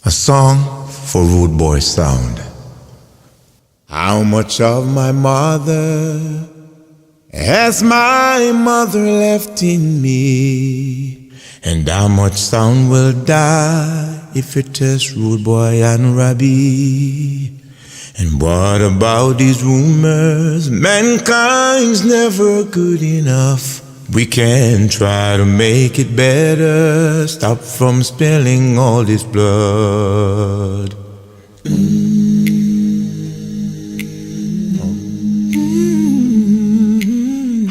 A song for rude boy sound. How much of my mother has my mother left in me? And how much sound will die if it tests rude boy and Rabbi? And what about these rumors? Mankind's never good enough. We can try to make it better. Stop from spilling all this blood.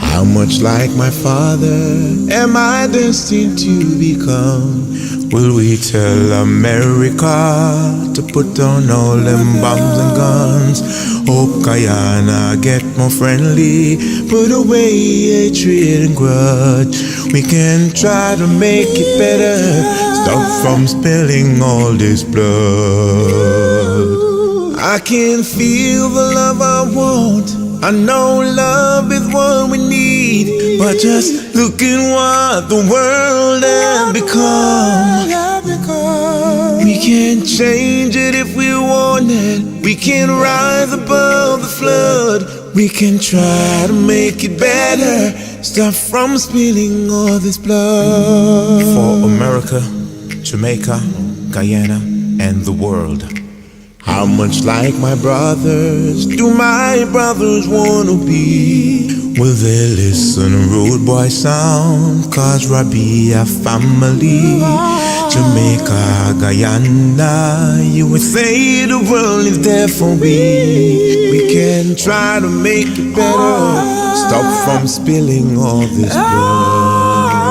How much like my father am I destined to become? Will we tell America to put down all them bombs and guns? Hope Guyana get more friendly, put away hatred and grudge. We can try to make it better, stop from spilling all this blood. I can feel the love I want, I know love is what we need, but just look at what the world has become. We can't change it if we want it. We can rise above the flood. We can try to make it better, stop from spilling all this blood. For America, Jamaica, Guyana, and the world. How much like my brothers do my brothers wanna be? Will they listen to rude boy sound? Cause Rabbi a family. Jamaica, Guyana, you would say the world is there for me. We can try to make it better, stop from spilling all this blood.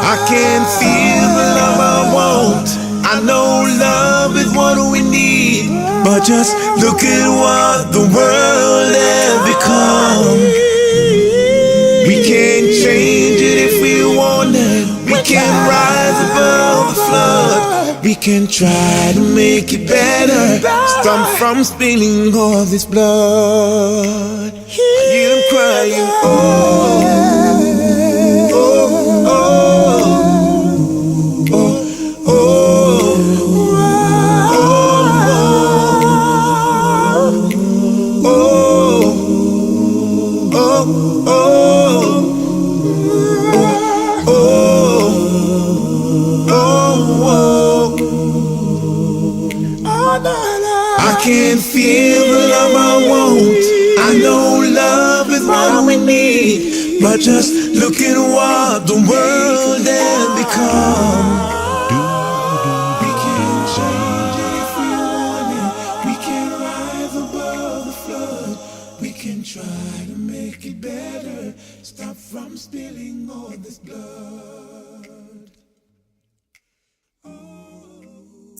I can feel the love I want, I know love is what we need, but just look at what the world has become. We can't change it if we want it. We can rise above the flood. We can try to make it better, stop from spilling all this blood. I hear them crying, oh, oh, oh, oh, oh, I can feel the love I want, I know love is what we need, but just look at what the world has become. We can change it if we want it. We can rise above the flood. We can try to make it better, stop from spilling all this blood.